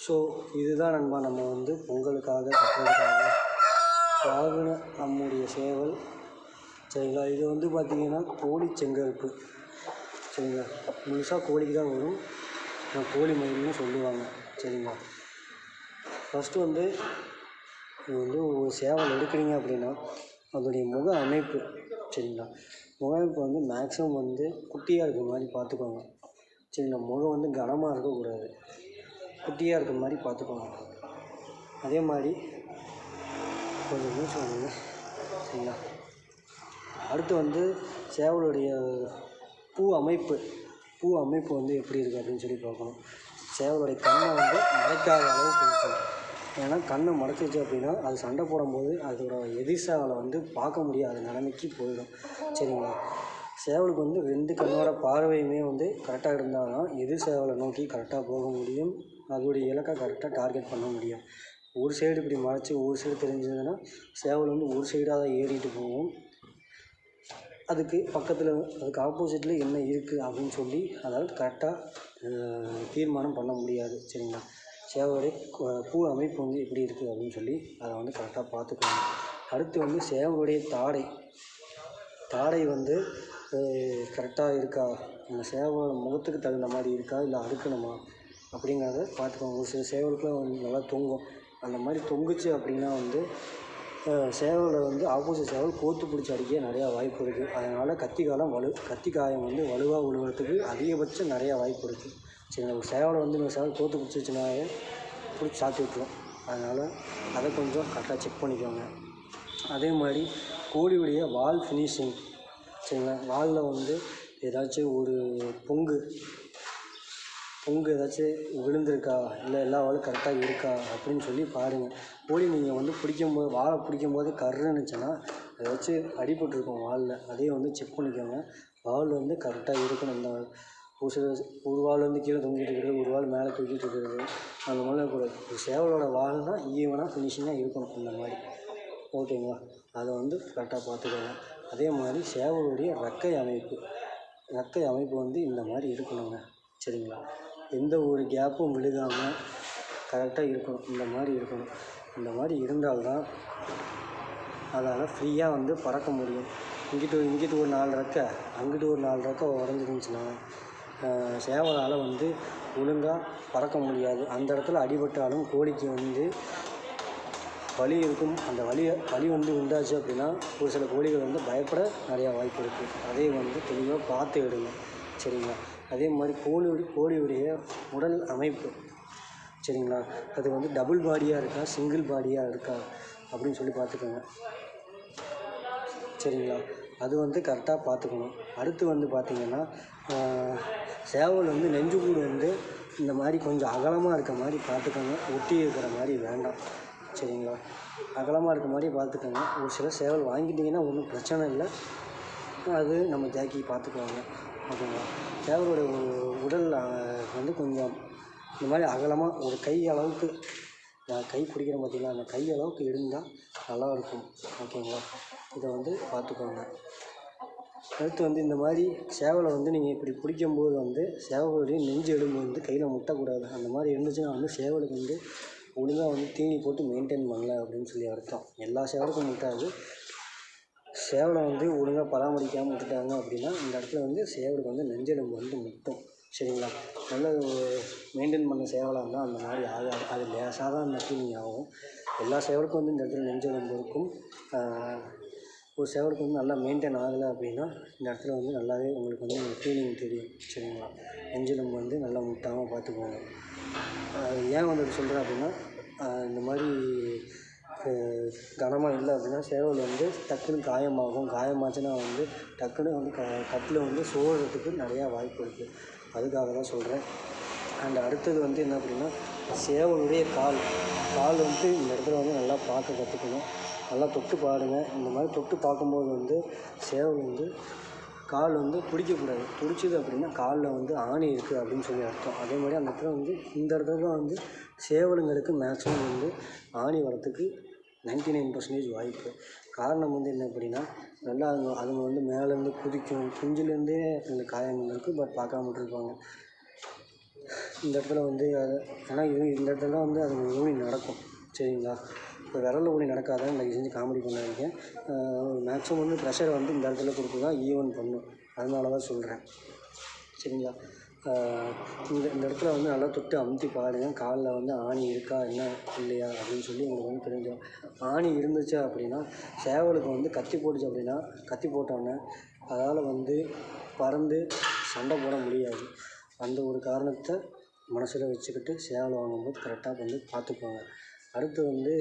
So இதுதான் நண்பா நம்ம வந்து பொங்கலுக்காக கட்டுறதுக்காக வாங்கின நம்முடைய சேவல். சரிங்களா, இது வந்து பார்த்திங்கன்னா கோழி செங்கருப்பு. சரிங்களா, முழுசாக கோழிக்கு தான் வரும், கோழி மயில்னு சொல்லுவாங்க. சரிங்களா, ஃபஸ்ட்டு வந்து இது வந்து ஒரு சேவல் எடுக்கிறீங்க அப்படின்னா அதோடைய முக அமைப்பு. சரிங்களா, முக அமைப்பு வந்து மேக்ஸிமம் வந்து குட்டியாக இருக்கிற மாதிரி பார்த்துக்கோங்க. சரிங்களா, முகம் வந்து கனமாக இருக்கக்கூடாது, குட்டியாக இருக்கிற மாதிரி பார்த்துக்கோங்க. அதே மாதிரி கொஞ்சம் மூச்சு வாங்குங்க. சரிங்களா, அடுத்து வந்து சேவலுடைய பூ அமைப்பு வந்து எப்படி இருக்குது அப்படின்னு சொல்லி பார்க்கணும். சேவலுடைய கண்ணை வந்து மறைக்காத அளவுக்கு இருக்கணும். ஏன்னா கண்ணை மறைச்சிச்சு அப்படின்னா அது சண்டை போடும்போது அதோட எதிர் சேவலை வந்து பார்க்க முடியாத நிலைமைக்கு போயிடும். சரிங்களா, சேவலுக்கு வந்து 2 கண்ணோட பார்வையுமே வந்து கரெக்டாக இருந்தால் தான் எதிர் சேவலை நோக்கி கரெக்டாக போக முடியும், அதோடைய இலக்கை கரெக்டாக டார்கெட் பண்ண முடியும். ஒரு சைடு இப்படி மறைச்சி ஒரு சைடு தெரிஞ்சதுன்னா சேவல் வந்து ஒரு சைடாக தான் ஏறிட்டு போகும். அதுக்கு பக்கத்தில் அதுக்கு ஆப்போசிட்டில் என்ன இருக்குது அப்படின்னு சொல்லி அதாவது கரெக்டாக தீர்மானம் பண்ண முடியாது. சரிங்களா, சேவலுடைய பூ அமைப்பு வந்து எப்படி இருக்குது அப்படின்னு சொல்லி அதை வந்து கரெக்டாக பார்த்துக்கணும். அடுத்து வந்து சேவலுடைய தாடை வந்து கரெக்டாக இருக்கா, அந்த சேவலோட முகத்துக்கு தகுந்த மாதிரி இருக்கா இல்லை அறுக்கணுமா அப்படிங்கிறத பார்த்துக்கோங்க. ஒரு சில சேவலுக்குலாம் வந்து நல்லா தொங்கும். அந்த மாதிரி தொங்குச்சு அப்படின்னா வந்து சேவலை வந்து ஆப்போசிட் சேவல் கோத்து பிடிச்சி அடிக்க நிறையா வாய்ப்பு இருக்குது. அதனால் கத்தி காயம் வந்து வலுவாக விழுகிறதுக்கு அதிகபட்சம் நிறையா வாய்ப்பு இருக்குது. சரி, ஒரு சேவலை வந்து இந்த சேவல் கோத்து பிடிச்சிச்சுனாவே பிடிச்சி சாத்தி விட்டுரும். அதனால் அதை கொஞ்சம் கரெக்டாக செக் பண்ணிக்கோங்க. அதே மாதிரி கோழியுடைய வால் ஃபினிஷிங். சரிங்களா, வாலில் வந்து ஏதாச்சும் ஒரு பொங்கு ஏதாச்சும் விழுந்திருக்கா இல்லை எல்லா வாலும் கரெக்டாக இருக்கா அப்படின்னு சொல்லி பாருங்கள். கோழி நீங்கள் வந்து வாலை பிடிக்கும்போது கருன்னுச்சுன்னா ஏதாச்சும் அடிபட்டிருக்கும் வாலில், அதையும் வந்து செக் பண்ணிக்கோங்க. வால் வந்து கரெக்டாக இருக்கணும். இந்த ஒரு வால் வந்து கீழே தொங்கிட்டு இருக்கிறது, ஒரு வால் மேலே தூக்கிட்டு இருக்கிறது, அந்த மாதிரிலாம் கூட ஒரு சேவலோட வால்னால் ஈவனாக ஃபினிஷிங்காக இருக்கணும். இந்த மாதிரி ஓகேங்களா, அதை வந்து கரெக்டாக பார்த்துக்கோங்க. அதே மாதிரி சேவலுடைய ரெக்கை அமைப்பு வந்து இந்த மாதிரி இருக்கணுங்க. சரிங்களா, எந்த ஒரு கேப்பும் விழுகாமல் கரெக்டாக இருக்கணும். இந்த மாதிரி இருக்கணும். இந்த மாதிரி இருந்தால்தான் அதால் ஃப்ரீயாக வந்து பறக்க முடியும். இங்கிட்டு ஒரு 4 ரெக்கை, அங்கிட்டு ஒரு 4 ரெக்கை உடஞ்சிருந்துச்சுன்னா சேவலால் வந்து ஒழுங்காக பறக்க முடியாது. அந்த இடத்துல அடிபட்டாலும் கோழிக்கு வந்து வலி இருக்கும். அந்த வலி வந்து உண்டாச்சு அப்படின்னா ஒரு சில கோழிகள் வந்து பயப்பட நிறையா வாய்ப்பு இருக்குது. அதை வந்து தெளிவாக பார்த்து எடுங்க. சரிங்களா, அதே மாதிரி கோழியுடைய உடல் அமைப்பு. சரிங்களா, அது வந்து டபுள் பாடியாக இருக்கா சிங்கிள் பாடியாக இருக்கா அப்படின்னு சொல்லி பார்த்துக்கோங்க. சரிங்களா, அது வந்து கரெக்டாக பார்த்துக்கணும். அடுத்து வந்து பார்த்திங்கன்னா சேவல் வந்து நெஞ்சுக்கூடு வந்து இந்த மாதிரி கொஞ்சம் அகலமாக இருக்க மாதிரி பார்த்துக்கோங்க, ஒட்டி இருக்கிற மாதிரி வேண்டாம். சரிங்களா, அகலமாக இருக்க மாதிரி பார்த்துக்கோங்க. ஒரு சில சேவல் வாங்கிட்டிங்கன்னா ஒன்றும் பிரச்சனை இல்லை, அது நம்ம ஜாக்கி பார்த்துக்குவாங்க. ஓகேங்களா, சேவலோட உடல் வந்து கொஞ்சம் இந்த மாதிரி அகலமாக ஒரு கை அளவுக்கு, கை பிடிக்கிறேன் பார்த்திங்களா, அந்த கை அளவுக்கு இருந்தால் நல்லாயிருக்கும். ஓகேங்களா, இதை வந்து பார்த்துக்கோங்க. அடுத்து வந்து இந்த மாதிரி சேவலை வந்து நீங்கள் இப்படி பிடிக்கும்போது வந்து சேவலுடைய நெஞ்சு எலும்பு வந்து கையில் முட்டக்கூடாது. அந்த மாதிரி இருந்துச்சுன்னா வந்து சேவலுக்கு வந்து ஒழுங்காக வந்து தீனி போட்டு மெயின்டைன் பண்ணல அப்படின்னு சொல்லி அர்த்தம். எல்லா சேவலுக்கும் முட்டாது. சேவலை வந்து ஒழுங்காக பராமரிக்காமல் விட்டுட்டாங்க அப்படின்னா இந்த இடத்துல வந்து சேவலுக்கு வந்து நெஞ்செலும்பு வந்து முட்டும். சரிங்களா, நல்ல மெயின்டைன் பண்ண சேவலாக இருந்தால் அந்த மாதிரி ஆகாது. அது லேசாக தான் அந்த ஃபீலிங் ஆகும். எல்லா சேவலுக்கும் வந்து இந்த இடத்துல நெஞ்செலும்பு இருக்கும். ஒரு சேவலுக்கு வந்து நல்லா மெயின்டைன் ஆகலை அப்படின்னா இந்த இடத்துல வந்து நல்லாவே உங்களுக்கு வந்து ஃபீலிங் தெரியும். சரிங்களா, நெஞ்செலும்பு வந்து நல்லா முட்டாமல் பார்த்துக்கோங்க. ஏன் வந்து அது சொல்கிறேன் அப்படின்னா இந்த மாதிரி கனமாக இல்லை அப்படின்னா சேவல் வந்து டக்குன்னு காயமாச்சுன்னா வந்து டக்குன்னு வந்து கட்டில் வந்து சோறுறதுக்கு நிறையா வாய்ப்பு இருக்குது. அதுக்காக தான் சொல்கிறேன். அண்ட் அடுத்தது வந்து என்ன அப்படின்னா சேவலுடைய கால் வந்து இந்த இடத்துல வந்து நல்லா பார்க்க கற்றுக்கணும். நல்லா தொட்டு பாருங்கள். இந்த மாதிரி தொட்டு பார்க்கும்போது வந்து சேவல் வந்து கால் வந்து பிடிக்கக்கூடாது. பிடிச்சிது அப்படின்னா காலில் வந்து ஆணி இருக்குது அப்படின்னு சொல்லி அர்த்தம். அதே மாதிரி அந்த இடத்துல வந்து இந்த இடத்துல தான் வந்து சேவலுங்களுக்கு மேக்ஸிமம் வந்து ஆணி வரத்துக்கு 99% வாய்ப்பு. காரணம் வந்து என்ன அப்படின்னா நல்லா அதுங்க வந்து மேலேருந்து குதிக்கும். குஞ்சுலேருந்தே அந்த காயம் இருக்குது, பட் பார்க்காம விட்டுருப்பாங்க. இந்த இடத்துல வந்து ஏன்னா இந்த இடத்துல தான் வந்து அது ஊனி நடக்கும். சரிங்களா? இப்போ விரல்ல ஊனி நடக்காதான் தயவு செஞ்சு காமெடி பண்ணாதீங்க. மேக்ஸிமம் வந்து ப்ரெஷர் வந்து இந்த இடத்துல கொடுத்து தான் ஈவன் பண்ணும். அதனால தான் சொல்கிறேன். சரிங்களா? இந்த இடத்துல வந்து நல்லா தொட்டு அமுத்தி பாருங்கள். காலில் வந்து ஆணி இருக்கா என்ன இல்லையா அப்படின்னு சொல்லி உங்களுக்கு வந்து தெரிஞ்சிடும். ஆணி இருந்துச்சு அப்படின்னா சேவலுக்கு வந்து கத்தி போட்டுச்சு அப்படின்னா கத்தி போட்டோன்னே அதால் வந்து பறந்து சண்டை போட முடியாது. அந்த ஒரு காரணத்தை மனசில் வச்சுக்கிட்டு சேவல் வாங்கும்போது கரெக்டாக வந்து பார்த்துக்கோங்க. அடுத்து வந்து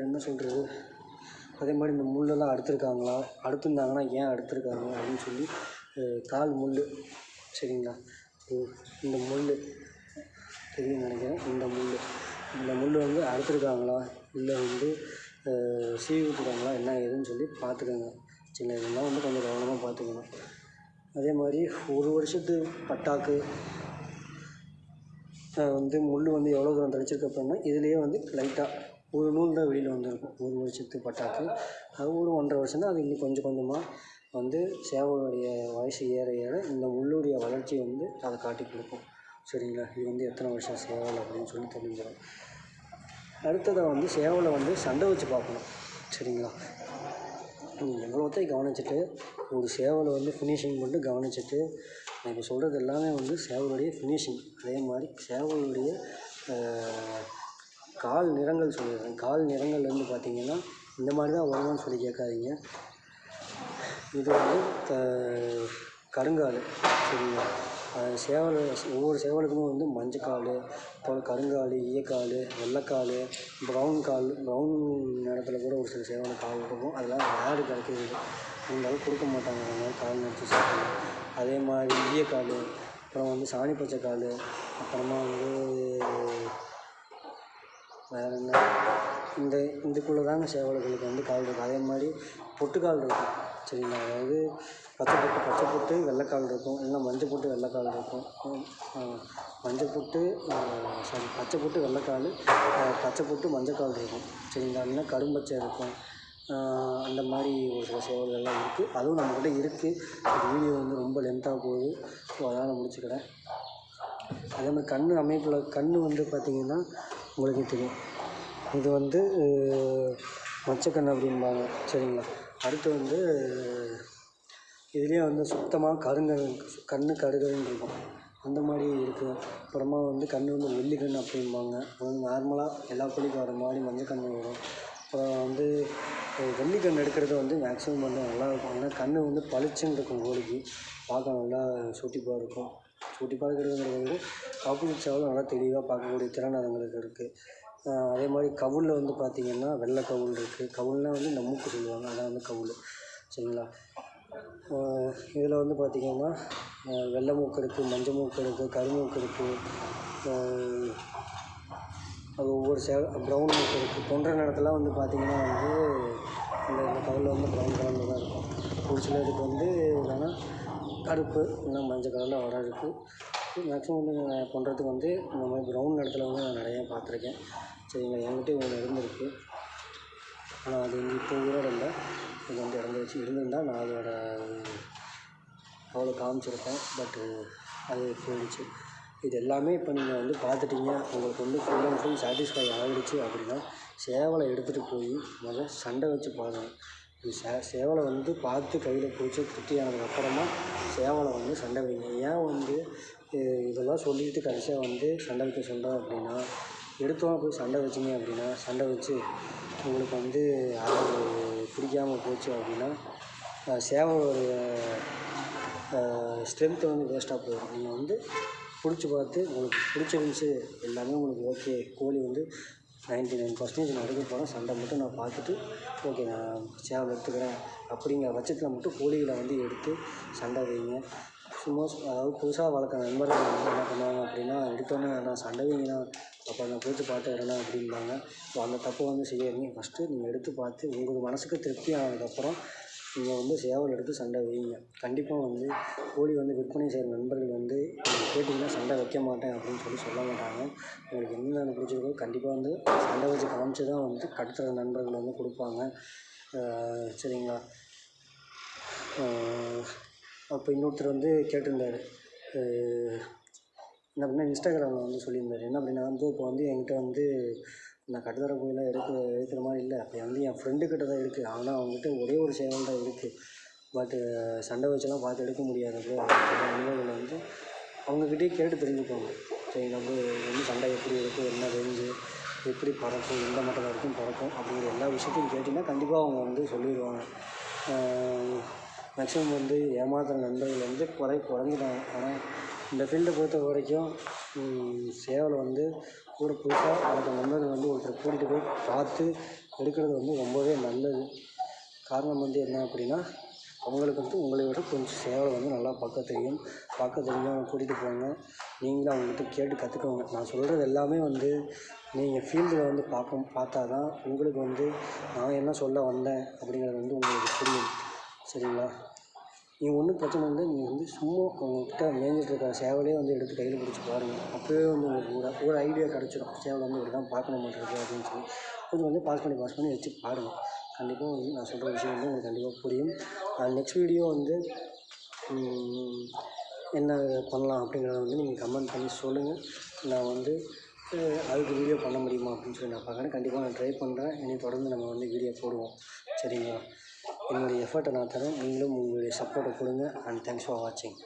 என்ன சொல்கிறது, அதே மாதிரி இந்த முள்ளெல்லாம் அறுத்துருக்காங்களா, அறுத்துருந்தாங்கன்னா ஏன் அறுத்துருக்காங்க அப்படின்னு சொல்லி கால் முள். சரிங்களா? இந்த முள் தெரியும்னு நினைக்கிறேன். இந்த முள் வந்து அறுத்துருக்காங்களா இல்லை வந்து சீவி விட்டுருக்காங்களா என்ன ஏதுன்னு சொல்லி பார்த்துக்கோங்க. சரிங்களா? இதெல்லாம் வந்து கொஞ்சம் கவனமாக பார்த்துக்கணும். அதே மாதிரி ஒரு வருஷத்து பட்டாக்கு வந்து முள் வந்து எவ்வளோ தூரம் தடிச்சிருக்கு அப்படின்னா இதுலேயே வந்து லைட்டாக ஒரு நூல் தான் வெளியில் வந்துருக்கும். ஒரு வருஷத்து பட்டாக்கு அது ஒரு 1.5 வருஷம் தான். அது இன்னும் கொஞ்சம் கொஞ்சமாக வந்து சேவலுடைய வயசு ஏற ஏற இந்த முள்ளுடைய வளர்ச்சி வந்து அதை காட்டி கொடுக்கும். சரிங்களா? இது வந்து எத்தனை வருஷம் சேவல் அப்படின்னு சொல்லி தெரிஞ்சிடும். அடுத்ததாக வந்து சேவலை வந்து சண்டை வச்சு பார்க்கணும். சரிங்களா? நீங்கள் எவ்வளோத்தையும் கவனிச்சுட்டு ஒரு சேவலை வந்து ஃபினிஷிங் மட்டும் கவனிச்சுட்டு நான் இப்போ சொல்கிறது எல்லாமே வந்து சேவலுடைய ஃபினிஷிங். அதே மாதிரி சேவலுடைய கால் நிறங்கள் சொல்லிடுறேன். கால் நிறங்கள் வந்து பார்த்திங்கன்னா இந்த மாதிரி தான் வருமானு சொல்லி கேட்காதீங்க. இது வந்து கருங்கால். சரிங்களா? சேவல் ஒவ்வொரு சேவலுக்குமே வந்து மஞ்சக்கால், அப்புறம் கருங்கால், ஈயக்கால், வெள்ளைக்கால், ப்ரௌன் நிறத்தில் கூட ஒரு சில சேவலுக்கு கால் இருக்கும். அதெல்லாம் யாரு கிடைக்கிறது இருந்தாலும் கொடுக்க மாட்டாங்க. அந்த மாதிரி கால் நினச்சி சாப்பிடணும். அதே மாதிரி ஈயக்கால், அப்புறம் வந்து சாணி பச்சை கால், அப்புறமா வந்து வேறு என்ன இதுக்குள்ளே தாங்க சேவல்களுக்கு வந்து கால் இருக்கும். அதே மாதிரி பொட்டுக்கால் இருக்கும். சரிங்களா? அதாவது பச்சை பொட்டு வெள்ளைக்கால் இருக்கும். இல்லைன்னா மஞ்சள் பொட்டு வெள்ளைக்கால் இருக்கும். பச்சை பொட்டு வெள்ளைக்கால், பச்சை பொட்டு மஞ்சக்கால் இருக்கும். சரிங்களா? இல்லைன்னா கரும்பச்சை இருக்கும். அந்த மாதிரி ஒரு சில சேவல்கள்லாம் இருக்குது. அதுவும் நம்மக்கிட்ட இருக்குது. இந்த வீடியோ வந்து ரொம்ப லென்த்தாக போகுது. ஸோ அதனால் முடிச்சுக்கிறேன். அதே மாதிரி கண் வந்து பார்த்திங்கன்னா உங்களுக்கே தெரியும். இது வந்து மச்சக்கண் அப்படிம்பாங்க. சரிங்களா? அடுத்து வந்து இதுலேயே வந்து சுத்தமாக கண் கருகருன்னு இருக்கும். அந்த மாதிரி இருக்குது. அப்புறமா வந்து கண் வந்து வெள்ளிக்கண் அப்படிம்பாங்க. அது நார்மலாக எல்லா கோழிக்கும் வர மாதிரி மஞ்சக்கண் வரும். அப்புறம் வந்து வெள்ளிக்கண் எடுக்கிறது வந்து மேக்ஸிமம் வந்து நல்லாயிருக்கும். ஏன்னா கண் வந்து பளிச்சுன்னு இருக்கும். கோழிக்கு பார்க்க நல்லா சூட்டிப்பாக இருக்கும். சூட்டிப்பாக இருக்கிறதுங்கிறத விட ஆப்போசிட் சேவல் நல்லா தெளிவாக பார்க்கக்கூடிய திறன் அதுங்களுக்கு இருக்குது. அதே மாதிரி கவுளில் வந்து பார்த்திங்கன்னா வெள்ளை கவுள் இருக்குது. கவுள்னால் வந்து இந்த மூக்கு சொல்லுவாங்க. அதான் வந்து கவுள். சரிங்களா? இதில் வந்து பார்த்திங்கன்னா வெள்ளை மூக்கு இருக்குது, மஞ்சள் மூக்கு இருக்குது, கருமூக்கு இருக்குது. அது ஒவ்வொரு ப்ரௌன் மூக்கு இருக்குது. தொண்டை நிறத்தெல்லாம் வந்து பார்த்திங்கன்னா வந்து இந்த கவுளில் வந்து ப்ரௌன் கலரில் தான் இருக்கும். ஒரு சிலருக்கு வந்து என்னென்னா கருப்பு இல்லைன்னா மஞ்சள் கலரில் வர இருக்குது. மேக்ஸிமம் வந்து நான் பண்ணுறதுக்கு வந்து இந்த மாதிரி ப்ரௌன் நிறத்தில் வந்து நான் நிறையா பார்த்துருக்கேன். சரிங்களா? என்கிட்டே ஒன்று இருந்திருக்கு. ஆனால் அது வந்து இப்போ உயிரோடு இல்லை. இது வந்து இறந்துருச்சு. இருந்திருந்தால் நான் அதோட அவ்வளோ காமிச்சிருப்பேன். பட்டு அது போயிடுச்சு. இது எல்லாமே இப்போ நீங்கள் வந்து பார்த்துட்டீங்க. உங்களுக்கு வந்து ஃபுல் அண்ட் ஃபுல் சாட்டிஸ்ஃபை ஆகிடுச்சு அப்படின்னா சேவலை எடுத்துகிட்டு போய் முதல்ல சண்டை வச்சு பாருங்கள். சேவலை வந்து பார்த்து கையில் பிடிச்சி திருப்தி ஆனதுக்கப்புறமா சேவலை வந்து சண்டை வைங்க. ஏன் வந்து இதெல்லாம் சொல்லிவிட்டு கடைசியாக வந்து சண்டை வைக்க சொல்கிறேன் அப்படின்னா எடுத்தோன்னே போய் சண்டை வச்சிங்க அப்படின்னா சண்டை வச்சு உங்களுக்கு வந்து அது பிடிக்காமல் போச்சு அப்படின்னா சேவலுடைய ஸ்ட்ரென்த்து வந்து வேஸ்ட்டாக போயிடும். நீங்கள் வந்து பிடிச்சி பார்த்து உங்களுக்கு பிடிச்சிருந்துச்சி எல்லாமே உங்களுக்கு ஓகே, கோழி வந்து 99% நான் எடுக்க போகிறேன், சண்டை மட்டும் நான் பார்த்துட்டு ஓகே நான் சேவல் எடுத்துக்கிறேன் அப்படிங்கிற பட்சத்தில் மட்டும் கோழிகளை வந்து எடுத்து சண்டை வைங்க. சும்மா அதாவது புதுசாக வளர்க்குற நண்பர்கள் வந்து என்ன பண்ணுவாங்க அப்படின்னா எடுத்தோன்னே நான் சண்டை வைங்கண்ணா, அப்புறம் நான் போய்ட்டு பார்த்துக்கிறேண்ணா அப்படிம்பாங்க. ஸோ அந்த தப்பை வந்து செய்யாதீங்க. ஃபஸ்ட்டு நீங்கள் எடுத்து பார்த்து உங்களுக்கு மனதுக்கு திருப்தி ஆனதுக்கப்புறம் நீங்கள் வந்து சேவல் எடுத்து சண்டை வைங்க. கண்டிப்பாக வந்து கோழி வந்து விற்பனை செய்கிற நண்பர்கள் வந்து கேட்டிங்கன்னா சண்டை வைக்க மாட்டேன் அப்படின்னு சொல்லி சொல்ல மாட்டாங்க. உங்களுக்கு என்னென்ன பிடிச்சிருக்கோ கண்டிப்பாக வந்து சண்டை வச்சு காமிச்சு தான் வந்து கடத்துகிற நண்பர்கள் வந்து கொடுப்பாங்க. சரிங்களா? அப்போ இன்னொருத்தர் வந்து கேட்டிருந்தார், என்ன அப்படின்னா இன்ஸ்டாகிராமில் வந்து சொல்லியிருந்தார். என்ன அப்படின்னா வந்து இப்போ வந்து என்கிட்ட வந்து நான் கட்டுத்தர போயெல்லாம் எடுக்கிற மாதிரி இல்லை. அப்போ வந்து என் ஃப்ரெண்டுக்கிட்ட தான் இருக்குது. ஆனால் அவங்ககிட்ட ஒரே ஒரு சேவல் தான் இருக்குது. பட்டு சண்டை வச்செல்லாம் பார்த்து எடுக்க முடியாது ப்ரோ. நண்பர்கள் வந்து அவங்கக்கிட்டே கேட்டு தெரிஞ்சுக்கோங்க. சரிங்களா ப்ரோ? இது வந்து சண்டை எப்படி இருக்கும், என்ன ரேஞ்சு, எப்படி பறக்கும், எந்த மட்டத்தில் வரைக்கும் பறக்கும் அப்படிங்கிற எல்லா விஷயத்தையும் கேட்டிங்கன்னா கண்டிப்பாக அவங்க வந்து சொல்லிடுவாங்க. மேக்ஸிமம் வந்து ஏமாத்துகிற நண்பர்கள் வந்து குறைஞ்சிட்டாங்க. ஆனால் இந்த ஃபீல்டை பொறுத்த வரைக்கும் சேவலை வந்து கூட புதுசாக அந்த நண்பர்கள் வந்து ஒருத்தர் கூட்டிகிட்டு போய் பார்த்து எடுக்கிறது வந்து ரொம்பவே நல்லது. காரணம் வந்து என்ன அப்படின்னா அவங்களுக்கு வந்து உங்களை விட கொஞ்சம் சேவலை வந்து நல்லா பார்க்க தெரிஞ்சவங்க கூட்டிகிட்டு போங்க. நீங்களும் அவங்ககிட்ட கேட்டு கற்றுக்கோங்க. நான் சொல்கிறது எல்லாமே வந்து நீங்கள் ஃபீல்டில் வந்து பார்த்தா தான் உங்களுக்கு வந்து நான் என்ன சொல்ல வந்தேன் அப்படிங்கிறது வந்து உங்களுக்கு புரியும். சரிங்களா? நீங்கள் ஒன்றும் பிரச்சனை இல்லை. நீங்கள் வந்து சும்மா உங்கள்கிட்ட மேய்ஞ்சிட்டு இருக்கிற சேவலே வந்து எடுத்து கையில் பிடிச்சி பாருங்கள். அப்போவே வந்து உங்களுக்கு ஒரு ஐடியா கிடச்சிடும். சேவல் வந்து இப்படி தான் பார்க்கணும் மாட்டிருக்கு அப்படின்னு சொல்லி கொஞ்சம் பாஸ் பண்ணி வச்சு பாருங்கள். கண்டிப்பாக வந்து நான் சொல்கிற விஷயம் வந்து உங்களுக்கு கண்டிப்பாக புரியும். நெக்ஸ்ட் வீடியோ வந்து என்ன பண்ணலாம் அப்படிங்கிறத வந்து நீங்கள் கமெண்ட் பண்ணி சொல்லுங்கள். நான் வந்து அதுக்கு வீடியோ பண்ண முடியுமா அப்படின்னு சொல்லி நான் பார்க்குறேன். கண்டிப்பாக நான் ட்ரை பண்ணுறேன். இனி தொடர்ந்து நம்ம வந்து வீடியோ போடுவோம். சரிங்களா? என்னுடைய எஃபர்ட்டை நான் தரேன். நீங்களும் உங்களுடைய சப்போர்ட்டை கொடுங்க. அண்ட் தேங்க்ஸ் ஃபார் வாட்சிங்.